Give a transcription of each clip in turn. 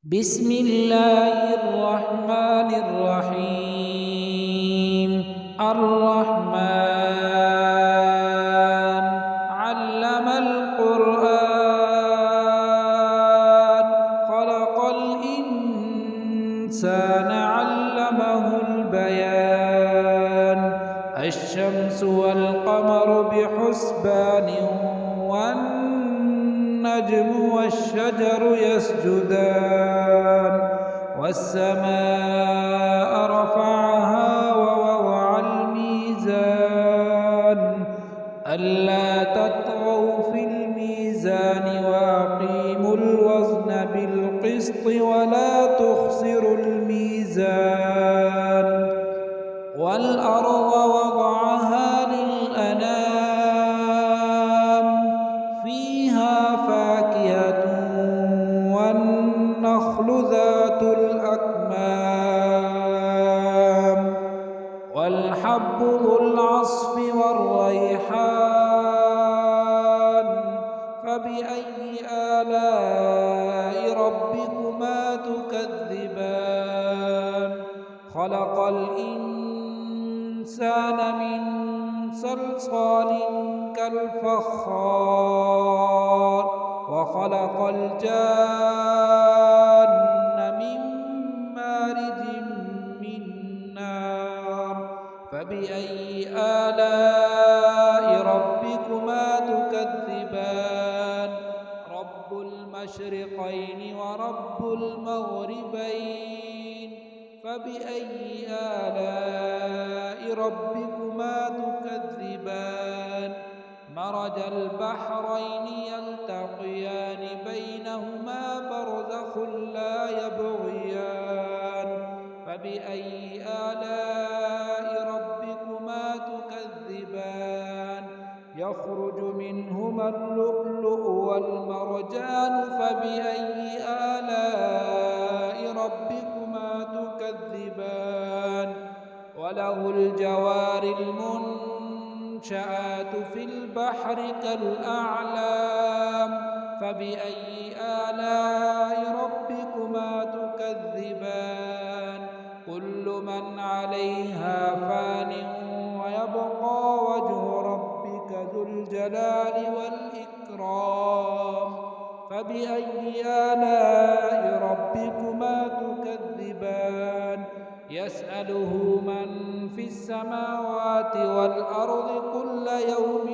بسم الله الرحمن الرحيم. الرحمن علم القرآن خلق الإنسان علمه البيان. الشمس والقمر بحسبان والنجم والشجر يسجدان والسماء رفعها ووضع الميزان ألا تطغوا في الميزان وأقيموا الوزن بالقسط ولا تخسروا الميزان والأرض وضعها للأنام فيها فاكهة والنخل ذات الأكمام والحب ذو العصف والريحان فبأي آلاء ربكما تكذبان خلق الإنسان من صلصال كالفخار وخلق الجان من مارج من نار فبأي آلاء ربكما تكذبان رب المشرقين ورب المغربين فبأي آلاء ربكما تكذبان مرج البحرين يلتقيان بينهما برزخ لا يبغيان فبأي آلاء ربكما تكذبان يخرج منهما اللؤلؤ والمرجان فبأي آلاء ربكما تكذبان وله الجوار المنشآت في البحر كالأعلام فبأي آلاء ربكما تكذبان كل من عليها فان ويبقى وجه ربك ذو الجلال والإكرام فبأي آلاء ربكما تكذبان يسأله من في السماوات والأرض كل يوم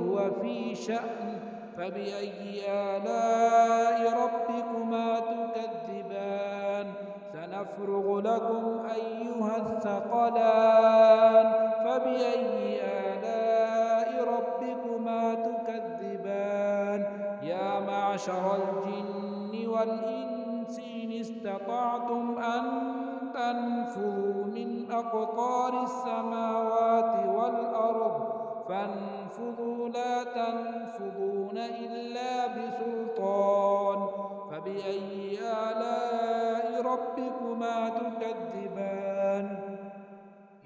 هو في شأن فبأي آلاء ربكما تكذبان سنفرغ لكم أيها الثقلان فبأي آلاء ربكما تكذبان يا معشر الجن والإنس إن استطعتم أن تنفذوا من أقطار السماوات والأرض فانفذوا لا تنفذون إلا بسلطان فبأي آلاء ربكما تكذبان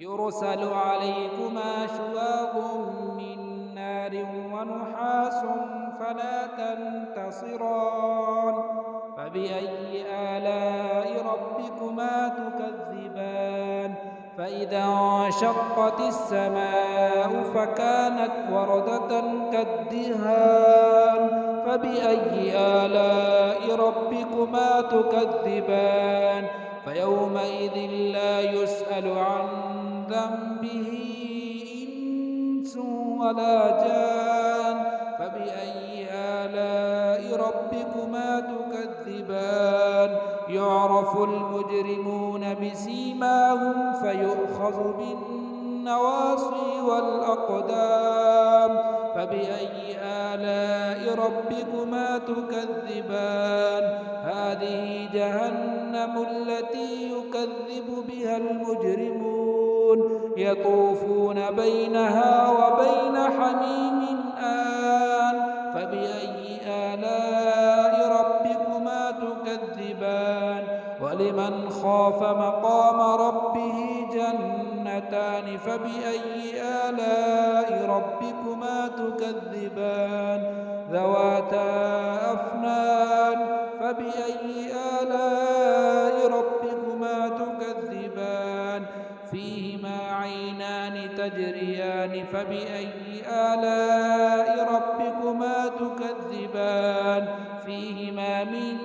يرسل عليكما شواظ من نار ونحاس فلا تنتصران فبأي آلاء ربكما تكذبان فإذا انشقت السماء فكانت وردة كالدهان فبأي آلاء ربكما تكذبان فيومئذ لا يسأل عن ذنبه إنس ولا جان فبأي آلاء ربكما تكذبان يعرف المجرمون بسيماهم فيؤخذ بالنواصي والأقدام فبأي آلاء ربكما تكذبان هذه جهنم التي يكذب بها المجرمون يطوفون بينها وبين حميم آن فبأي آلاء ربكما تكذبان ولمن خاف مقام ربه جنتان فبأي آلاء ربكما تكذبان ذواتا أفنان فبأي آلاء فيهما عينان تجريان فبأي آلاء ربكما تكذبان فيهما من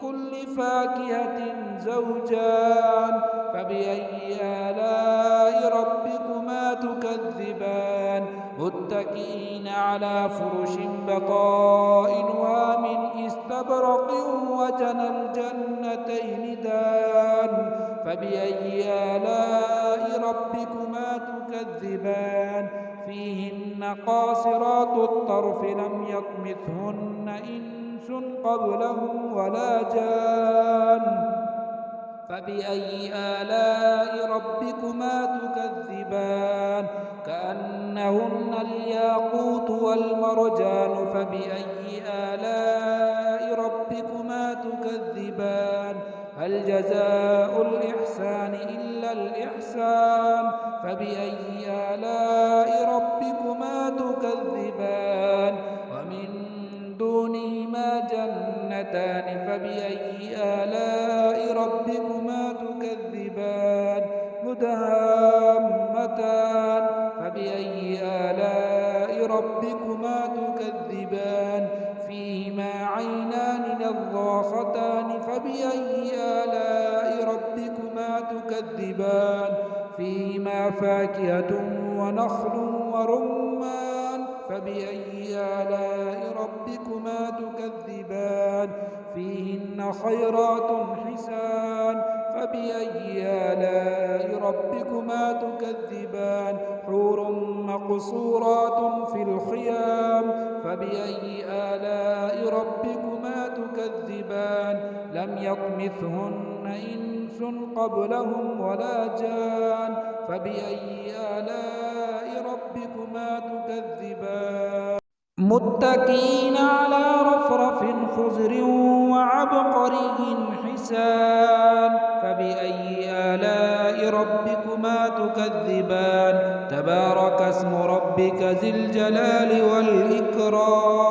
كل فاكهة زوجان فبأي آلاء ربكما تكذبان متكئين على فرش بطائنها من استبرق وجنى الجنتين دان فبأي آلاء ربكما تكذبان فيهن قاصرات الطرف لم يطمثهن إنس قبلهم ولا جان فبأي آلاء ربكما تكذبان كأنهن الياقوت والمرجان فبأي آلاء ربكما تكذبان هل جزاء الإحسان إلا الإحسان فبأي آلاء ربكما تكذبان ومن دونهما جنتان فبأي آلاء ربكما تكذبان مدهامتان فبأي آلاء ربكما تكذبان فيهما عينان نضاختان فبأي آلاء ربكما تكذبان فيهما فاكهة ونخل ورمان فبأي آلاء ربكما تكذبان فيهن خيرات حسان فبأي آلاء ربكما تكذبان حور مقصورات في الخيام فبأي آلاء ربكما تكذبان لم يطمثهن إنس قبلهم ولا جان فبأي آلاء ربكما تكذبان متكئين على رفرف خضر وعبقري حسان فبأي آلاء ربكما تكذبان تبارك اسم ربك ذي الجلال والإكرام